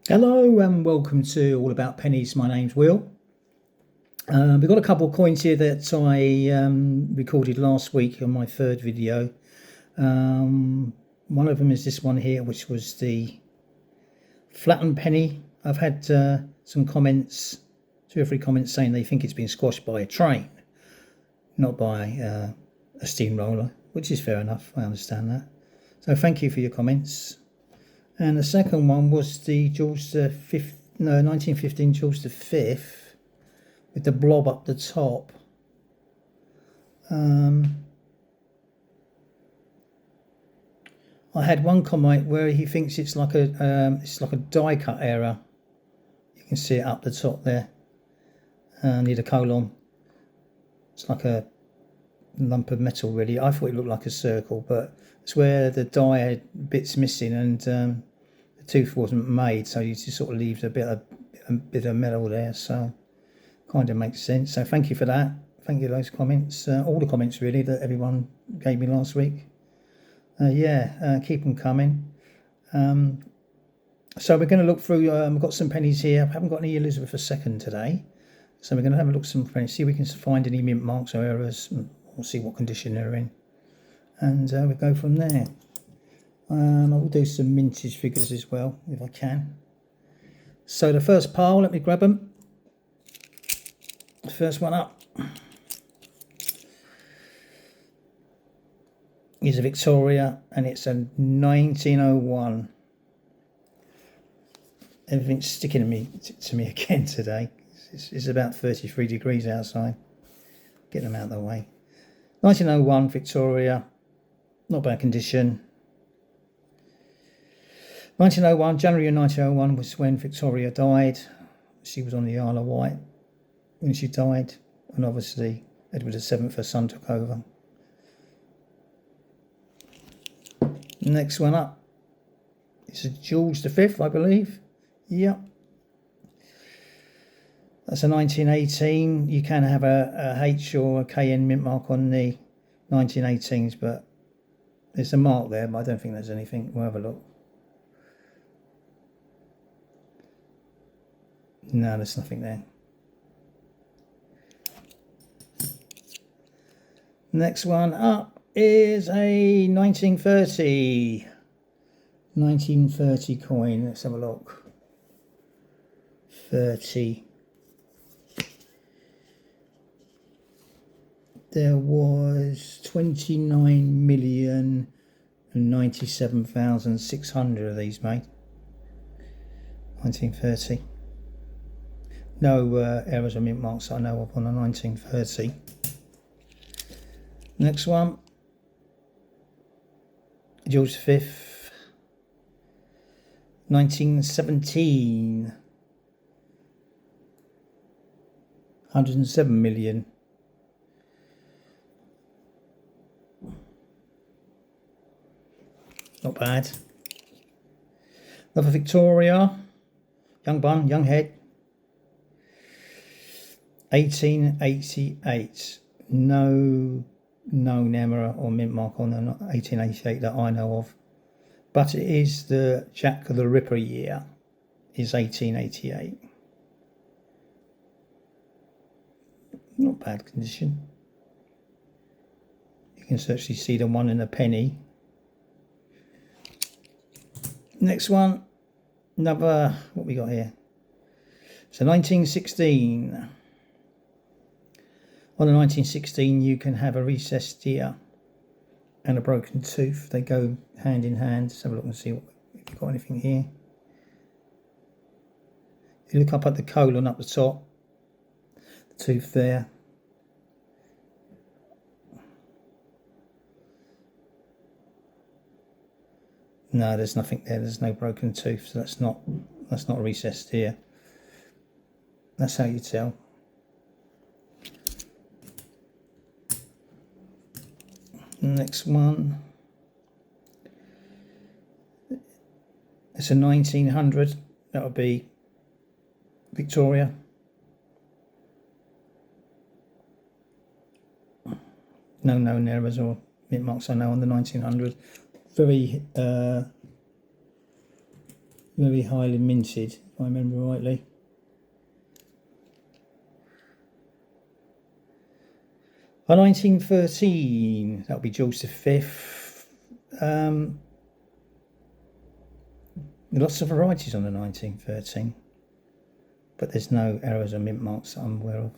Hello and welcome to All About Pennies. My name's Will. We've got a couple of coins here that I recorded last week on my third video. One of them is this one here, which was the flattened penny. I've had some comments, 2 or 3 comments saying they think it's been squashed by a train, not by a steamroller, which is fair enough. I understand that. So thank you for your comments. And the second one was the George the Fifth, no, 1915 George the Fifth, with the blob up the top. I had one comment where he thinks it's like a die cut error. You can see it up the top there, near the colon. It's like a lump of metal, really. I thought it looked like a circle, but it's where the die had bits missing and the tooth wasn't made, so you just sort of leaves a bit of metal there, so kind of makes sense. So thank you for that. Thank you for those comments, all the comments really that everyone gave me last week. Keep them coming. So we're going to look through, I've got some pennies here. I haven't got any Elizabeth II today, so we're going to have a look at some pennies, see if we can find any mint marks or errors. We'll see what condition they're in, and we'll go from there. I will do some mintage figures as well, if I can. So the first pile, let me grab them. The first one up is a Victoria, and it's a 1901. Everything's sticking to me again today. It's about 33 degrees outside. Get them out of the way. 1901 Victoria, not bad condition. 1901, January of 1901 was when Victoria died. She was on the Isle of Wight when she died, and obviously Edward VII, her son, took over. Next one up is a George V, I believe. Yep. That's a 1918. You can have a H or a KN mint mark on the 1918s, but there's a mark there, but I don't think there's anything. We'll have a look. No, there's nothing there. Next one up is a 1930 coin. Let's have a look. 30. There was 29,097,600 of these made. 1930. No errors or mint marks I know of on a 1930. Next one, George V, 1917, 107 million. Not bad. Another Victoria, young bun, young head. 1888. No error or mint mark on the 1888 that I know of, but it is the Jack the Ripper year, is 1888. Not bad condition. You can actually see the one in a penny. Next one, another, what we got here? So 1916. On the 1916, you can have a recessed ear and a broken tooth. They go hand in hand. Let's have a look and see if you've got anything here. If you look up at the colon up the top, the tooth there. No, there's nothing there. There's no broken tooth, so that's not a recessed ear. That's how you tell. Next one, it's a 1900. That would be Victoria. No errors or mint marks I know on the 1900. Very very highly minted, if I remember rightly. A 1913, that'll be George V. Lots of varieties on the 1913, but there's no errors or mint marks that I'm aware of.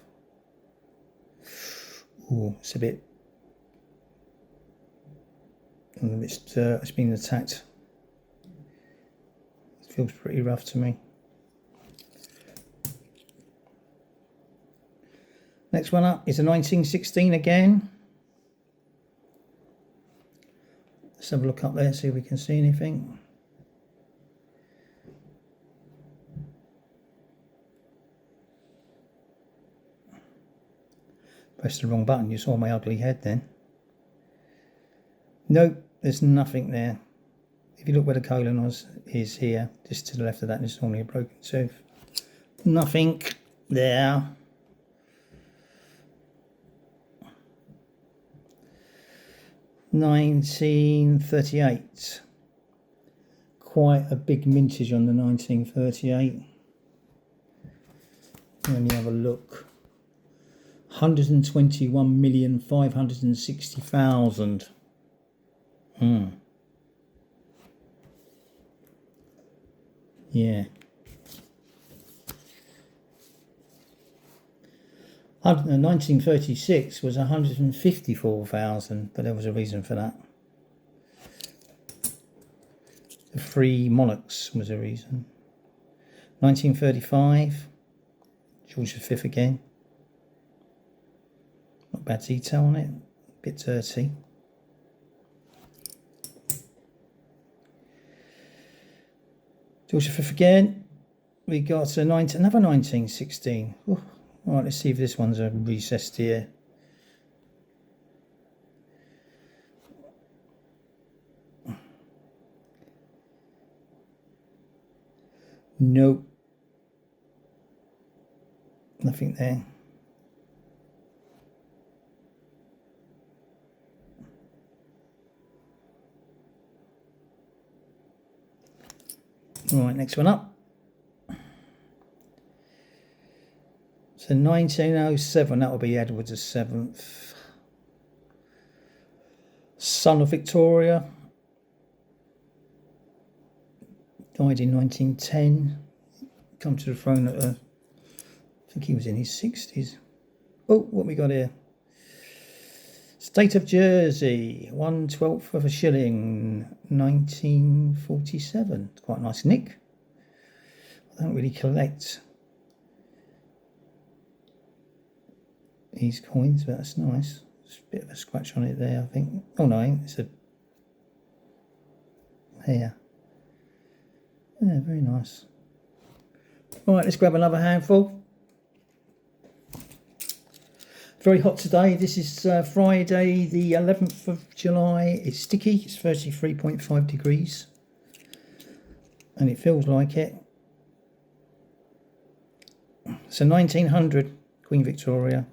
Ooh, it's a bit. It's been attacked. It feels pretty rough to me. Next one up is a 1916 again. Let's have a look up there, see if we can see anything. Pressed the wrong button, you saw my ugly head then. Nope, there's nothing there. If you look where the colon is here, just to the left of that, there's normally a broken tooth. Nothing there. $1938. Quite a big mintage on the 1938. Let me have a look. 121,560,000. Yeah. 1936 was 154,000, but there was a reason for that. The Three Monarchs was a reason. 1935, George V again. Not bad detail on it, a bit dirty. George V again. We got another 1916. Ooh. All right, let's see if this one's a recessed here. Nope. Nothing there. All right, next one up. So 1907, that will be Edward VII. Son of Victoria. Died in 1910. Come to the throne at I think he was in his 60s. Oh, what we got here? State of Jersey, 1/12 of a shilling, 1947. Quite a nice nick. I don't really collect these coins, but that's nice. There's a bit of a scratch on it there, I think. Oh no, it's a hair. Yeah, very nice. Right, let's grab another handful. Very hot today. This is Friday the 11th of July. It's sticky. It's 33.5 degrees. And it feels like it. So 1900, Queen Victoria.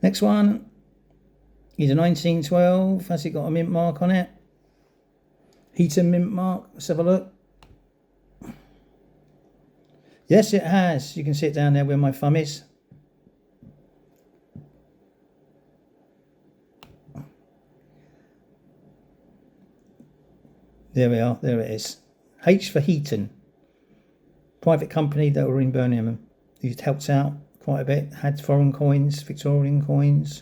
Next one is a 1912. Has it got a mint mark on it? Heaton mint mark. Let's have a look. Yes, it has. You can see it down there where my thumb is. There we are. There it is. H for Heaton. Private company that were in Birmingham. These helped out quite a bit. Had foreign coins, Victorian coins.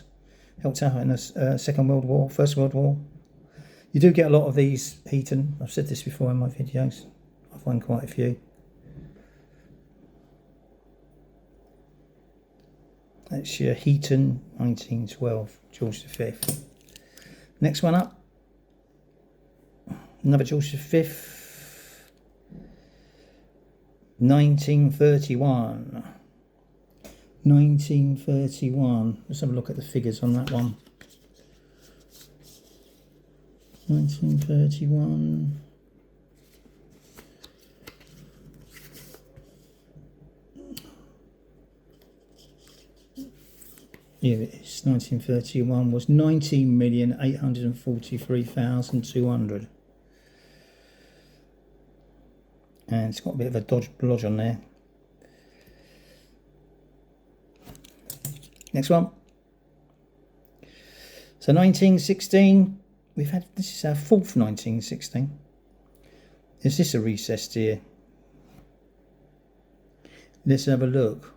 Helped out in the Second World War, First World War. You do get a lot of these Heaton. I've said this before in my videos. I find quite a few. That's your Heaton 1912, George V. Next one up. Another George V. 1931. 1931. Let's have a look at the figures on that one. 1931. Here it is. 1931 was 19,843,200. And it's got a bit of a dodge blodge on there. Next one. So 1916, we've had, this is our fourth 1916. Is this a recessed here? Let's have a look.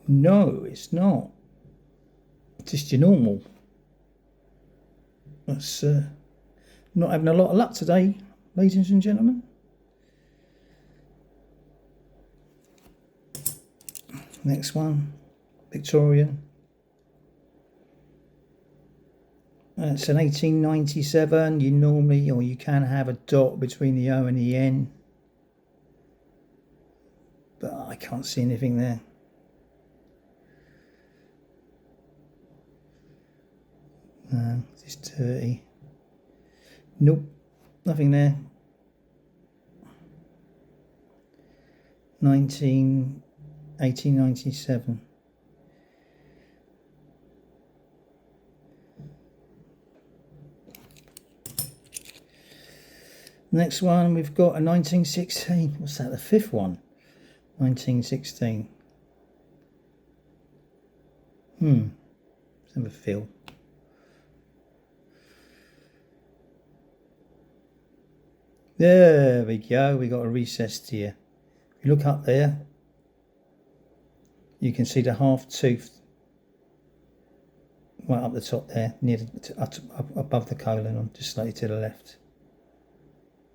No, it's not. It's just your normal. That's not having a lot of luck today, ladies and gentlemen. Next one, Victorian. It's an 1897. You normally, or you can have a dot between the O and the N, but I can't see anything there. It's 30. Nope, nothing there. 1897. Next one, we've got a 1916. What's that? The fifth one. 1916. Let's have a feel. There we go. We got a recessed here. If you look up there, you can see the half tooth right up the top there, near above the colon, just slightly to the left.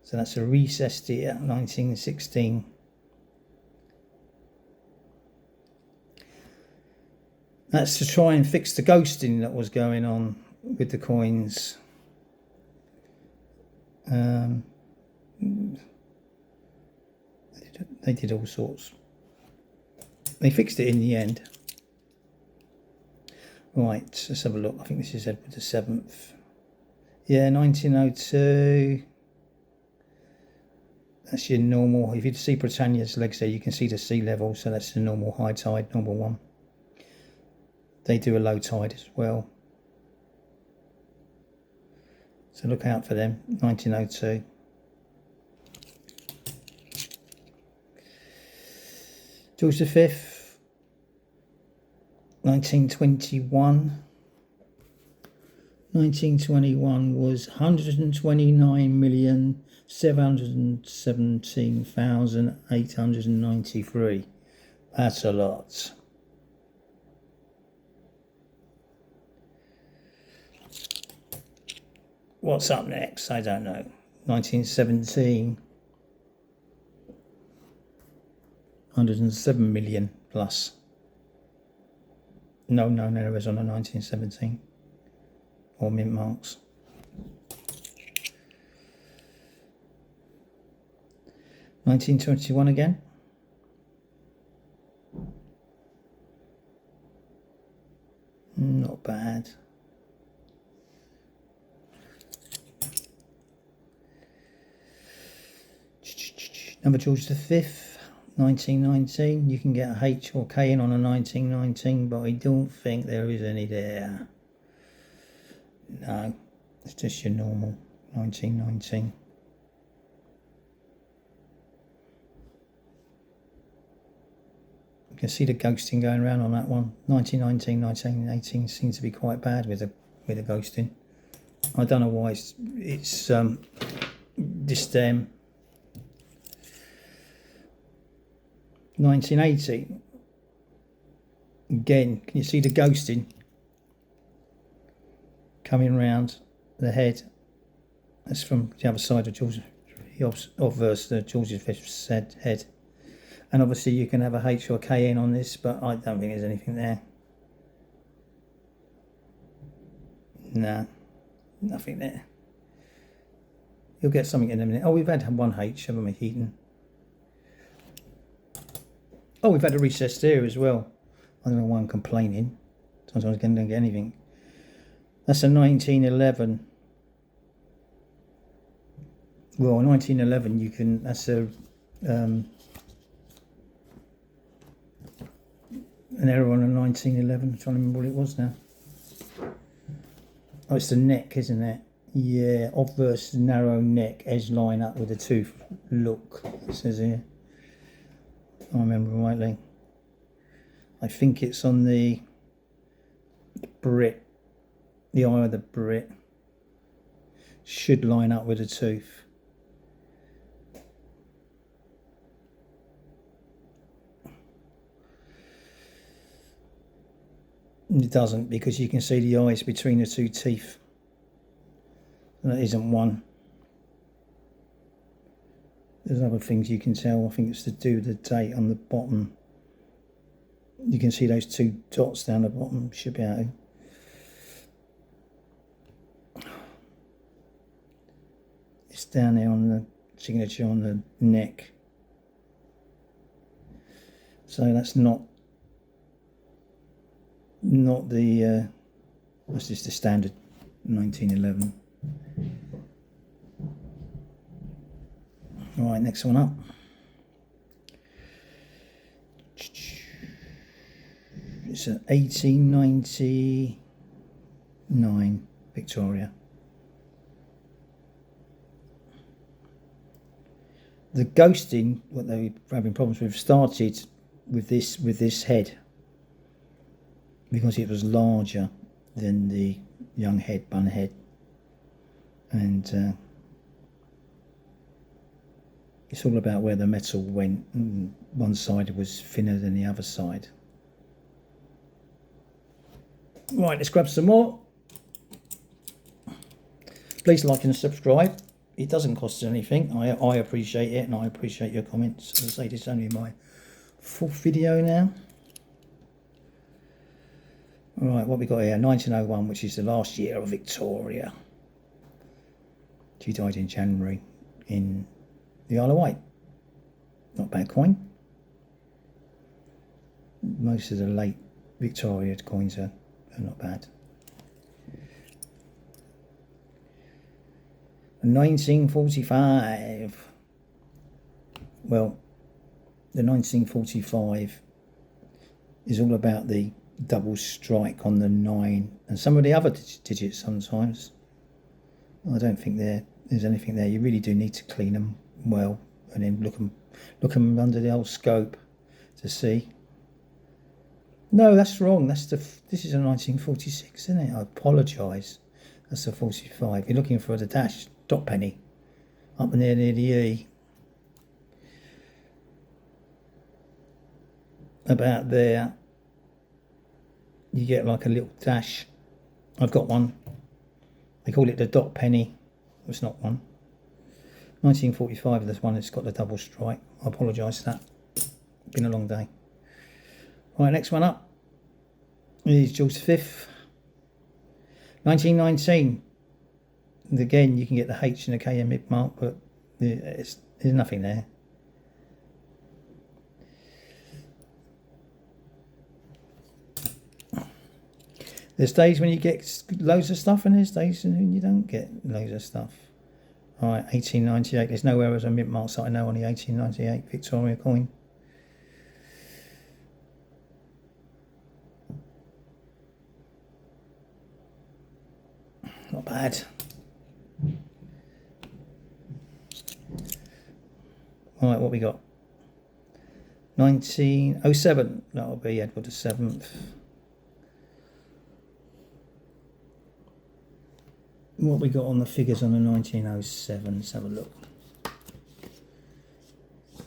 So that's a recessed ear, 1916. That's to try and fix the ghosting that was going on with the coins. They did all sorts. They fixed it in the end. Right, let's have a look. I think this is Edward VII. Yeah, 1902. That's your normal. If you see Britannia's legs there, you can see the sea level. So that's the normal high tide, normal one. They do a low tide as well. So look out for them. 1902. George V. 1921. 1921 was 129,717,893. That's a lot. What's up next? I don't know. 1917. 107 million plus. No errors on a 1917 or mint marks. $1921 again. Not bad. Number George V. 1919, you can get a H or K in on a 1919, but I don't think there is any there. No, it's just your normal 1919. You can see the ghosting going around on that one. 1919, 1918 seems to be quite bad with the ghosting. I don't know why it's this stem. 1980. Again, can you see the ghosting coming round the head? That's from the other side of George V's head. And obviously you can have a H or K in on this, but I don't think there's anything there. No, nothing there. You'll get something in a minute. Oh, we've had one H, haven't we, Heaton? Oh, we've had a recess there as well. I don't know why I'm complaining. Sometimes I don't get anything. That's a 1911. Well, 1911, you can. That's a an error on a 1911. I'm trying to remember what it was now. Oh, it's the neck, isn't it? Yeah, obverse narrow neck, edge line up with a tooth. Look, it says here. If I remember rightly. I think it's on the Brit, the eye of the Brit. Should line up with a tooth. It doesn't, because you can see the eyes between the two teeth. That isn't one. There's other things you can tell. I think it's to do with the date on the bottom. You can see those two dots down the bottom. Should be able to. It's down there on the signature on the neck. So that's not the that's just the standard 1911. All right, next one up. It's an 1899 Victoria. The ghosting, what they were having problems with, started with this head, because it was larger than the young head, bun head, and it's all about where the metal went. One side was thinner than the other side. Right, let's grab some more. Please like and subscribe. It doesn't cost anything. I appreciate it, and I appreciate your comments. As I say, this is only my 4th video now. Right, what we got here? 1901, which is the last year of Victoria. She died in January in the Isle of Wight. Not a bad coin. Most of the late Victoria coins are not bad. 1945. Well, the 1945 is all about the double strike on the 9 and some of the other digits sometimes. I don't think there's anything there. You really do need to clean them well and then look them under the old scope to see. No, that's wrong. This is a 1946, isn't it? I apologise. That's a 45. You're looking for the dash dot penny up near the E. About there, you get like a little dash. I've got one. They call it the dot penny. It's not one. 1945 is the one that's got the double strike. I apologise for that. Been a long day. Right, next one up is George V. 1919. And again, you can get the H and the K in mintmark, but there's nothing there. There's days when you get loads of stuff, and there's days when you don't get loads of stuff. Alright, 1898. There's no errors on mintmarks that I know on the 1898 Victoria coin. Not bad. Alright, what we got? 1907. That'll be Edward VII. What we got on the figures on the 1907? Let's have a look.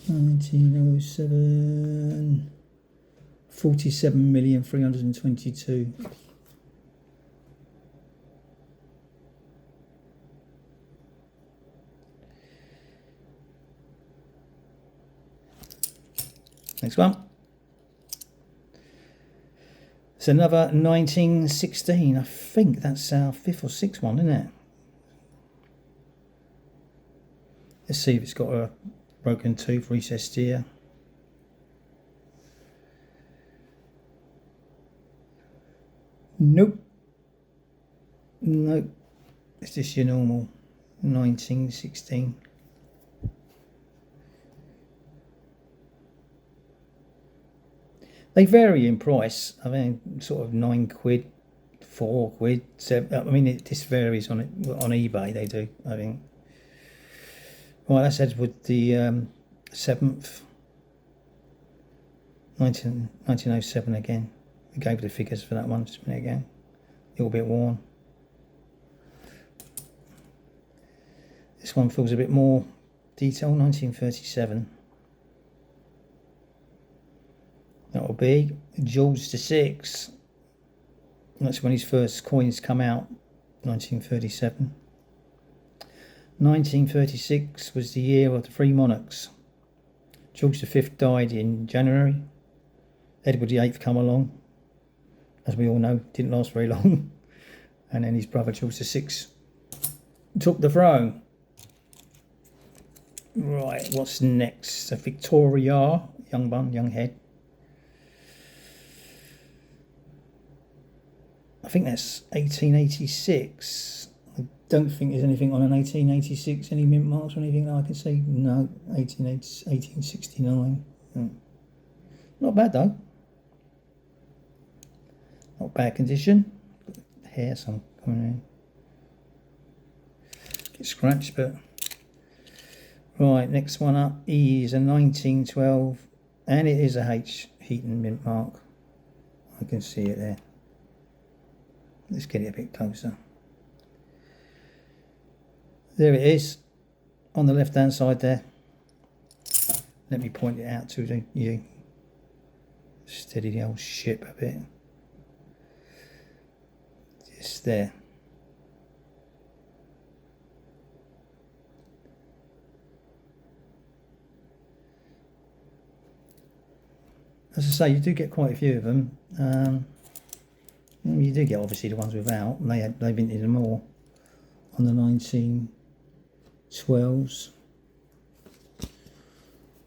1907. 47,322,000. Next one. It's another 1916. I think that's our 5th or 6th one, isn't it? Let's see if it's got a broken tooth, recessed ear. Nope. Nope. It's just your normal 1916. They vary in price. I mean, sort of £9, £4, 7. I mean, this varies on eBay. They do, I think. Right, that's Edward the 7th, 1907 again. We gave the figures for that one just a minute ago. A little bit worn. This one feels a bit more detailed. 1937. That'll be George VI. That's when his first coins come out. 1937. 1936 was the year of the three monarchs. George V died in January. Edward VIII come along. As we all know, didn't last very long. And then his brother George VI took the throne. Right, what's next? A Victoria, young bun, young head. I think that's 1886. I don't think there's anything on an 1886, any mint marks or anything that I can see. No, 1869. Not bad though. Not bad condition. Hair some coming in. Get scratched, but right. Next one up is a 1912, and it is a H Heaton mint mark. I can see it there. Let's get it a bit closer. There it is, on the left-hand side there. Let me point it out to you. Steady the old ship a bit. Just there. As I say, you do get quite a few of them. You do get obviously the ones without, and they minted them all on the 1912s.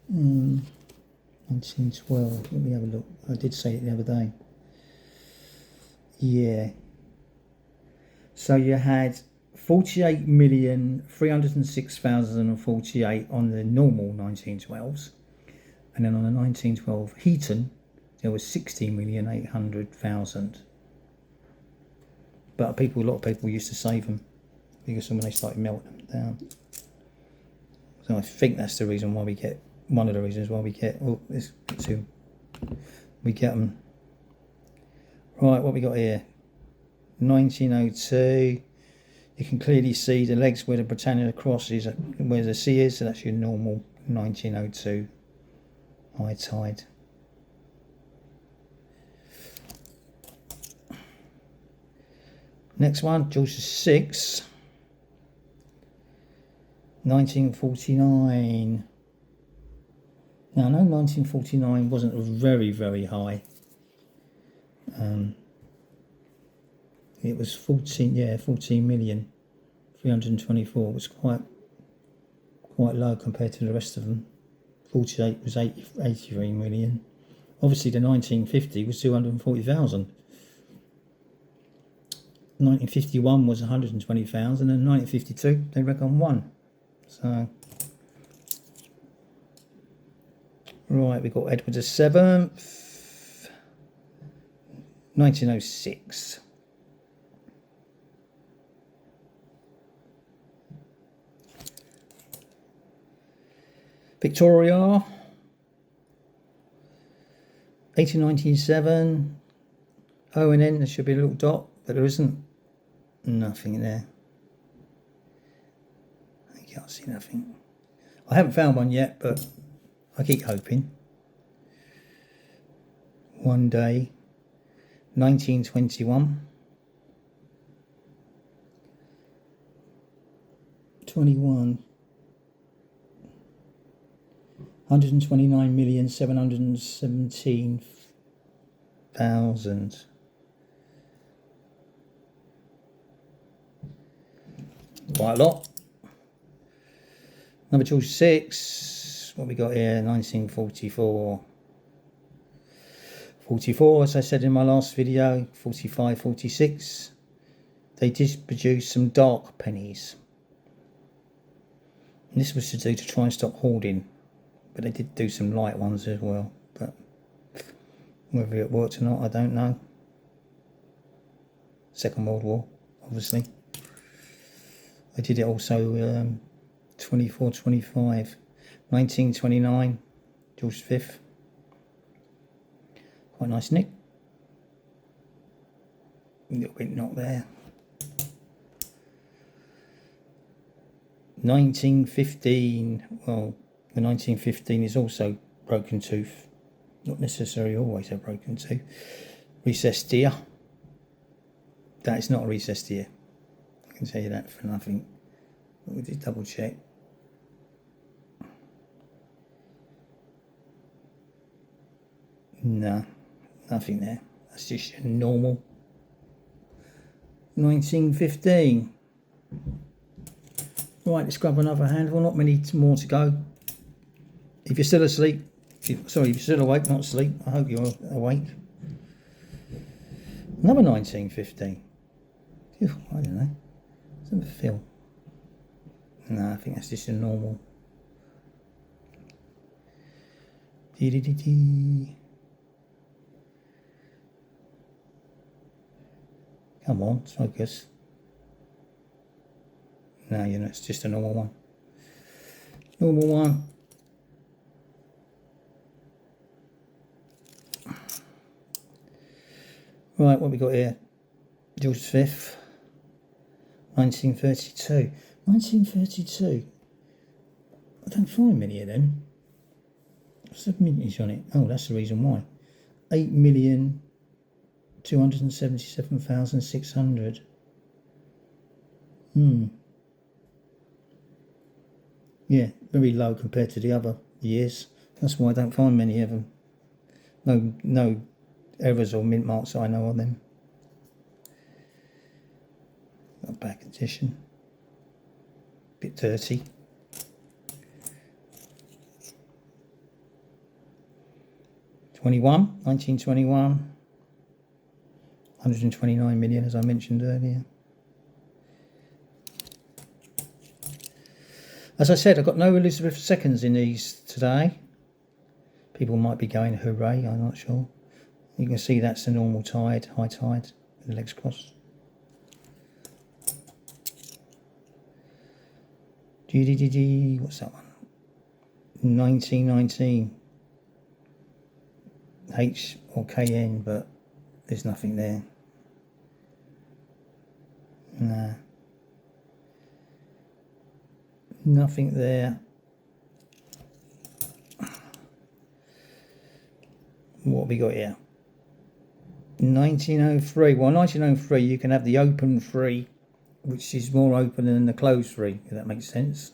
1912. Let me have a look. I did say it the other day. Yeah. So you had 48,306,048 on the normal 1912s, and then on the 1912 Heaton there was 60,800,000. But a lot of people used to save them because when they started melting them down. So I think that's the reason why we get, one of the reasons why we get, we get them. Right, what we got here? 1902. You can clearly see the legs where the Britannia cross is, where the sea is, so that's your normal 1902 high tide. Next one, George VI, 1949. Now, I know 1949 wasn't very, very high. It was 14,324. It was quite low compared to the rest of them. 48 was 83 million. Obviously, the 1950 was 240,000. 1951 was 120,000, and 1952 they reckon 1. So, right, we got Edward VII, 1906. Victoria, 1897. O and N, there should be a little dot, but there isn't. Nothing there. I can't see nothing. I haven't found one yet, but I keep hoping. One day, 1921. 21. 129,717,000. Quite a lot. Number George VI. What we got here? 1944. 44, as I said in my last video. 45, 46. They did produce some dark pennies. And this was to try and stop hoarding. But they did do some light ones as well. But Whether it worked or not, I don't know. Second World War, obviously. I did it also 24, 25, 1929, George V. Quite nice nick. A little bit not there. 1915. Well, the 1915 is also broken tooth. Not necessarily always a broken tooth. Recessed ear. That is not a recessed ear. I can tell you that for nothing. But we'll just double check. No, nothing there. That's just a normal 1915. Right, let's grab another handful. Not many more to go. If you're still asleep, if you're still awake, not asleep, I hope you're awake. Another 1915. I don't know. It's a feel. No, I think that's just a normal. Come on, focus. No, you know, it's just a normal one. Normal one. Right, what we got here? George V, 1932. 1932. I don't find many of them. What's the mintage on it? Oh, that's the reason why. 8,277,600. Yeah, very low compared to the other years. That's why I don't find many of them. No errors or mint marks I know of them. Got back edition. Bit dirty. '21, 1921. 129 million, as I mentioned earlier. As I said, I've got no Elizabeth IIs in these today. People might be going hooray, I'm not sure. You can see that's the normal tide, high tide, with the legs crossed. What's that one? 1919. H or KN, but there's nothing there. Nah. Nothing there. What have we got here? 1903. Well, 1903 you can have the open free, which is more open than the closed free, if that makes sense.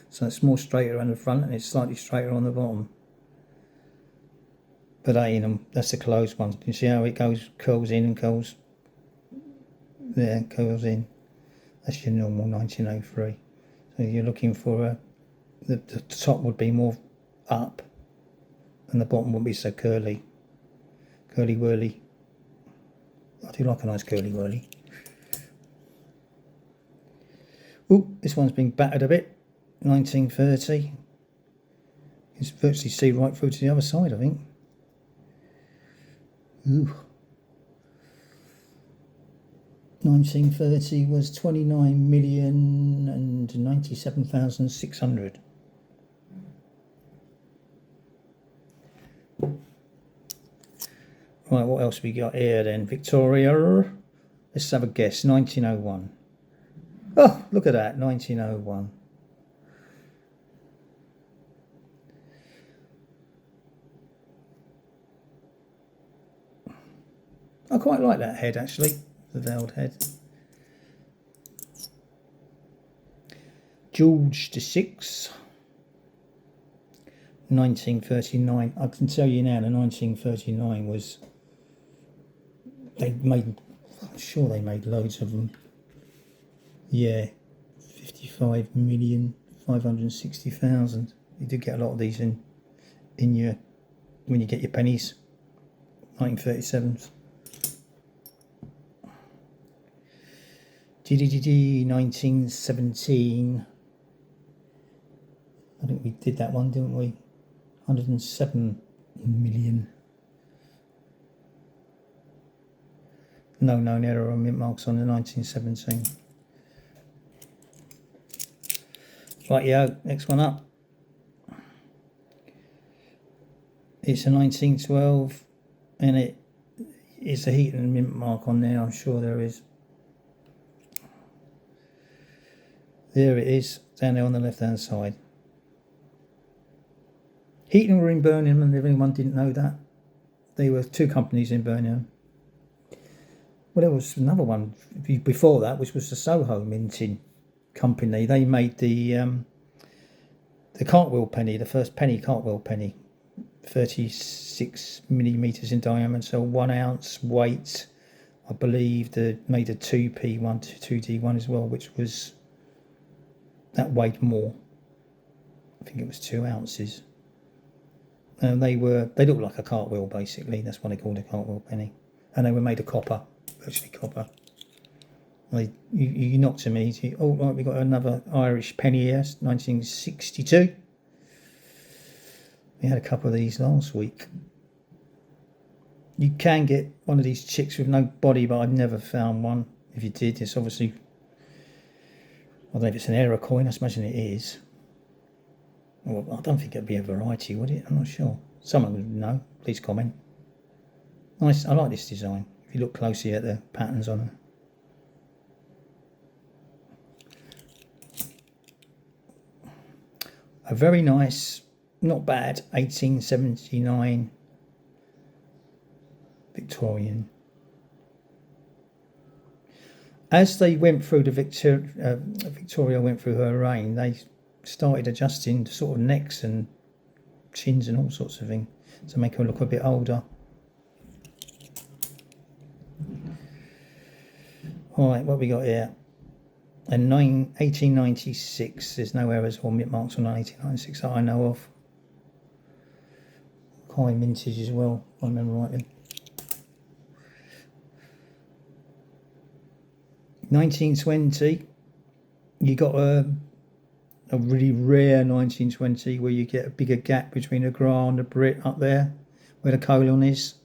So it's more straighter on the front and it's slightly straighter on the bottom. But that's the closed one. You see how it goes, curls in and curls there, curls in. That's your normal 1903. So you're looking for the top would be more up and the bottom wouldn't be so curly. Curly whirly. I do like a nice curly whirly. Oh, this one's been battered a bit. 1930. You can virtually see right through to the other side, I think. Ooh. 1930 was 29,097,600. Right, what else we got here then? Victoria. Let's have a guess. 1901. Oh, look at that. 1901. I quite like that head actually, the veiled head. George VI, 1939. I can tell you now, the 1939 was. I'm sure they made loads of them. Yeah, 55,560,000. You do get a lot of these in your when you get your pennies. 1937s. 1917. I think we did that one, didn't we? 107 million. No known error on mint marks on the 1917. Right, yo, next one up. It's a 1912, and it is a Heaton mint mark on there. I'm sure there is. There it is, down there on the left hand side. Heaton were in Birmingham, and if anyone didn't know that, they were two companies in Birmingham. Well, there was another one before that, which was the Soho Minting Company. They made the cartwheel penny, the first penny cartwheel penny, 36 millimeters in diameter, so 1 ounce weight. I believe they made a 2p one, 2d one as well, which was that weighed more. I think it was 2 ounces. And they looked like a cartwheel basically. That's why they called it a cartwheel penny. And they were made of copper, virtually copper. You knocked to me. Oh, right, we got another Irish penny here, 1962. We had a couple of these last week. You can get one of these chicks with no body, but I've never found one. If you did, it's obviously, I don't know if it's an error coin. I imagine it is. Well, I don't think it'd be a variety, would it? I'm not sure. Someone would know. Please comment. Nice. I like this design. If you look closely at the patterns on it. A very nice, not bad, 1879 Victorian. As they went through Victoria went through her reign, they started adjusting sort of necks and chins and all sorts of things to make her look a bit older. Alright, what we got here? And 1896, there's no errors or mint marks on 1896 that I know of. High mintage as well, if I remember rightly. 1920, you got a really rare 1920 where you get a bigger gap between the Gras and the Brit up there, where the colon is.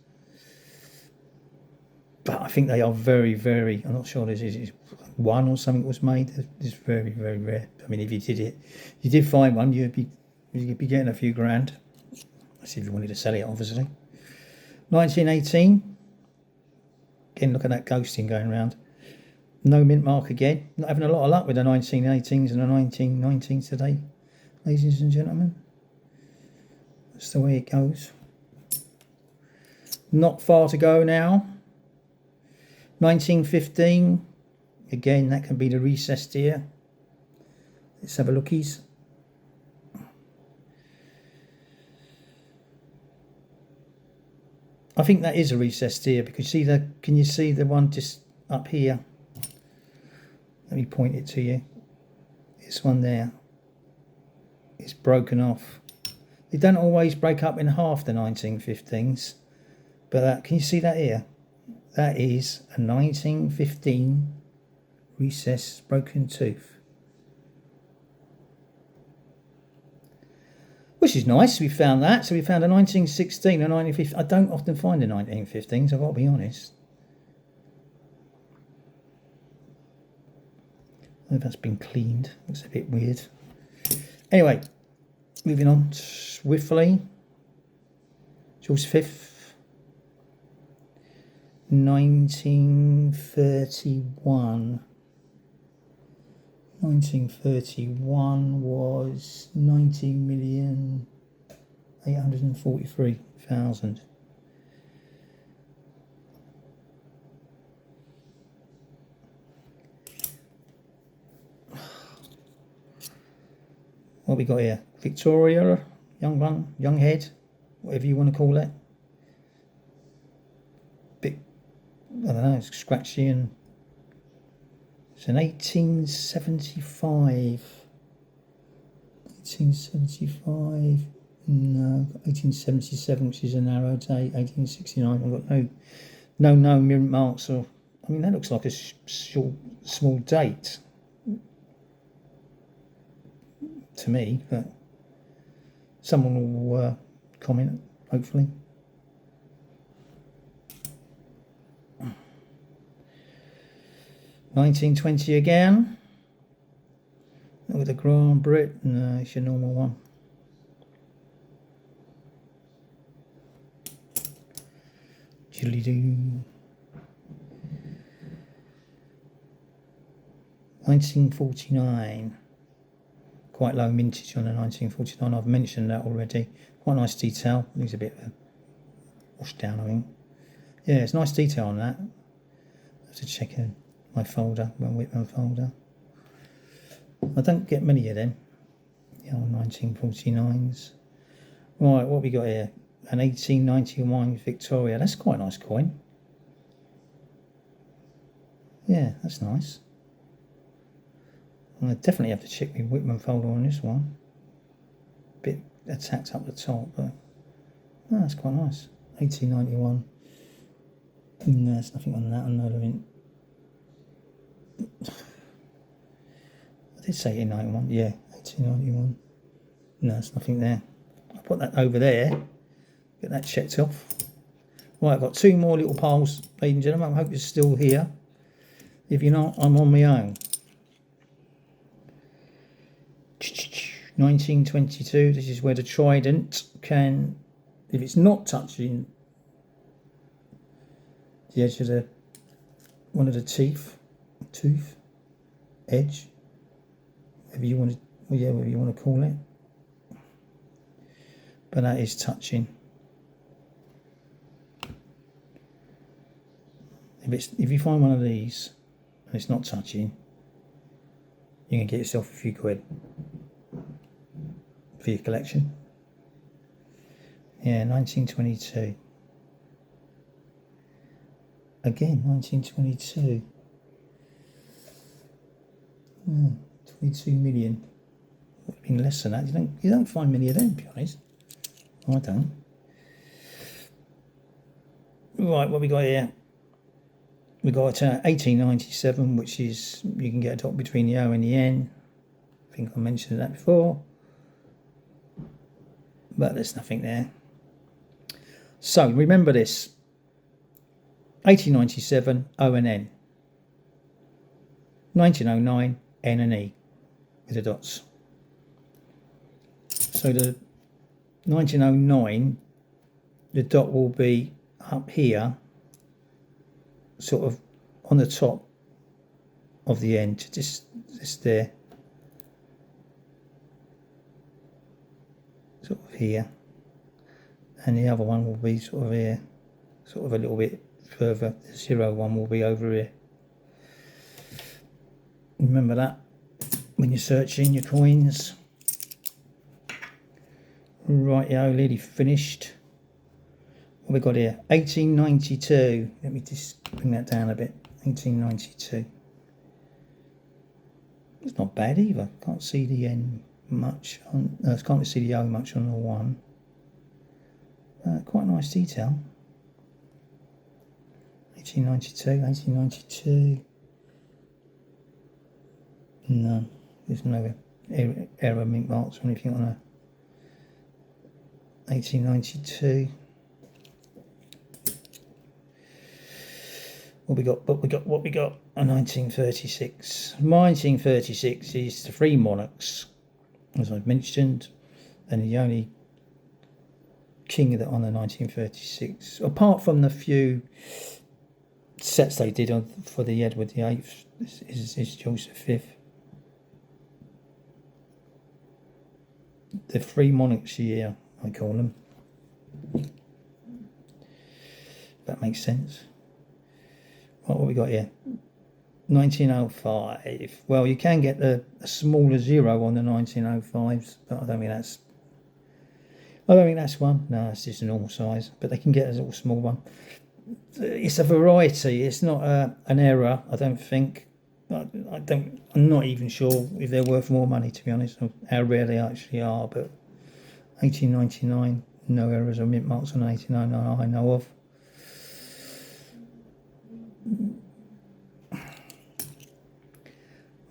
But I think they are very, very, I'm not sure this is one or something was made. It's very, very rare. I mean, if you did find one, you'd be getting a few grand. That's if you wanted to sell it, obviously. 1918, again, look at that ghosting going around. No mint mark again. Not having a lot of luck with the 1918s and the 1919s today, ladies and gentlemen. That's the way it goes. Not far to go now. 1915, again, that can be the recessed ear. Let's have a lookies. I think that is a recessed ear because can you see the one just up here? Let me point it to you. This one there is broken off. They don't always break up in half, the 1915s, but can you see that here? That is a 1915 recessed broken tooth. Which is nice, we found that. So we found a 1916 and 1915. I don't often find the 1915s, I've got to be honest. I don't know if that's been cleaned. Looks a bit weird. Anyway, moving on swiftly. George V. 1931. 1931 was 19,843,000. What we got here? Victoria, young one, young head, whatever you want to call it. Bit, I don't know, it's scratchy and it's an 1875. 1875. No, 1877, which is a narrow date. 1869. I've got no mint marks or. I mean, that looks like a small date to me, but someone will comment, hopefully. 1920 again. Look at the Grand Brit. No, it's your normal one. Jiddly-doo. 1949. Quite low mintage on the 1949. I've mentioned that already. Quite nice detail. Needs a bit of a wash down, I think. Yeah, it's nice detail on that. I have to check in my folder, my Whitman folder. I don't get many of them. The old 1949s. Right, what we got here? An 1891 Victoria. That's quite a nice coin. Yeah, that's nice. I definitely have to check my Whitman folder on this one. Bit attacked up the top, but no, that's quite nice. 1891. No, there's nothing on that. I know I did say 1891. Yeah, 1891. No, there's nothing there. I'll put that over there. Get that checked off. Right, I've got two more little piles, ladies and gentlemen. I hope you're still here. If you're not, I'm on my own. 1922. This is where the trident can, if it's not touching the edge of the one of the tooth, edge, whatever you want to, well, yeah, whatever you want to call it. But that is touching. If you find one of these and it's not touching, you can get yourself a few quid for your collection. Yeah, 1922. Again, 1922. 22 million. Would have been less than that. You don't find many of them, to be honest. I don't. Right, what we got here? We got 1897, which is, you can get a dot between the O and the N. I think I mentioned that before. But there's nothing there. So remember this. 1897, O and N. 1909, N and E with the dots. So the 1909, the dot will be up here, sort of on the top of the end, just there, sort of here, and the other one will be sort of here, sort of a little bit further. The 01 will be over here. Remember that when you're searching your coins. Right, lady finished. What we got here? 1892. Let me just bring that down a bit. 1892. It's not bad either. Can't see the N much on. Can't see the O much on the one. Quite nice detail. 1892. No, there's no error mint marks or anything on a 1892. What we got? A 1936. 1936 is the three monarchs, as I've mentioned, and the only king that on the 1936, apart from the few sets they did for the Edward VIII, is George V. The three monarchs year, I call them. If that makes sense. What have we got here? 1905. Well, you can get a smaller zero on the 1905s, but I don't think that's one. No, it's just a normal size. But they can get a little small one. It's a variety. It's not an error, I don't think. I'm not even sure if they're worth more money, to be honest, or how rare they actually are. But 1899, no errors or mint marks on 1899 I know of.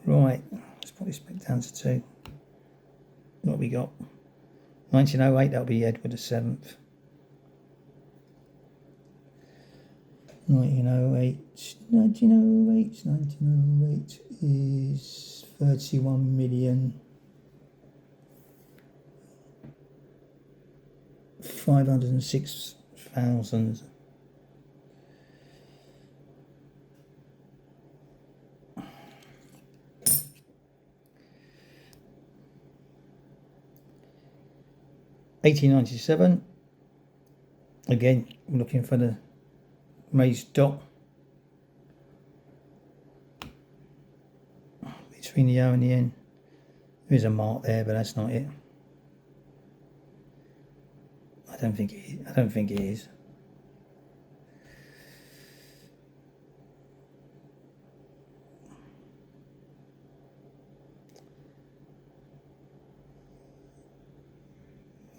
Right, let's put this back down to 2. What have we got? 1908, that'll be Edward VII. 1908, 1908, 1908 is 31 million 506,000. $18.97. Again, I'm looking for the raised dot between the O and the N. There's a mark there, but that's not it. I don't think it is.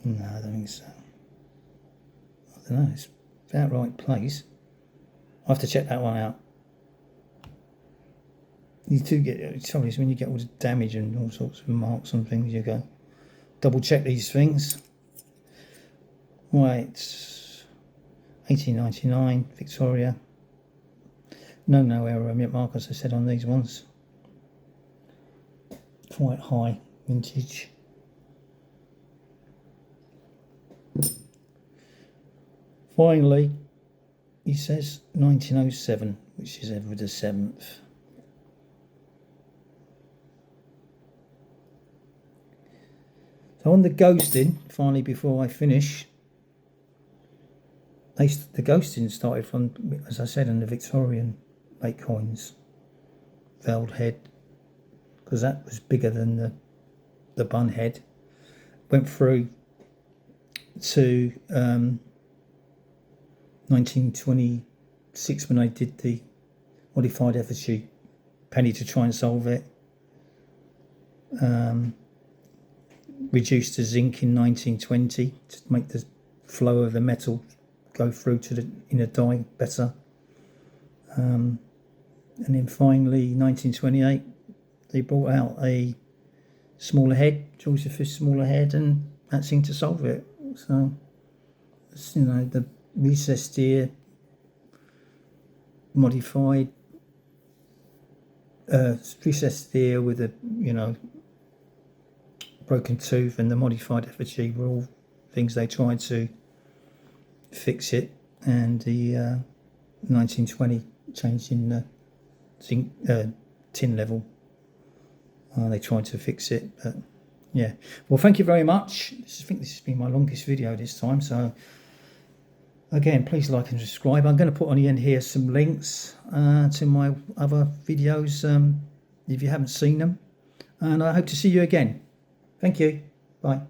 No, I don't think so. I don't know. It's about right place. I have to check that one out. You do get, trouble is when you get all the damage and all sorts of marks on things, you go double check these things. Right, 1899 Victoria. No error mint mark, as I said on these ones. Quite high vintage. Finally, he says 1907, which is Edward the 7th. So on the ghosting, finally, before I finish, the ghosting started from, as I said, in the Victorian late coins, veld head, because that was bigger than the bun head. Went through to 1926 when I did the modified effigy penny to try and solve it. Reduced to zinc in 1920 to make the flow of the metal go through to the inner die better. And then finally 1928 they brought out a smaller head, George V smaller head, and that seemed to solve it. So the recessed ear modified recessed ear with a broken tooth and the modified effigy were all things they tried to fix it, and the 1920 change in the zinc tin level, they tried to fix it. But yeah, well, thank you very much. I think this has been my longest video this time, so again, please like and subscribe. I'm going to put on the end here some links to my other videos if you haven't seen them, and I hope to see you again. Thank you. Bye.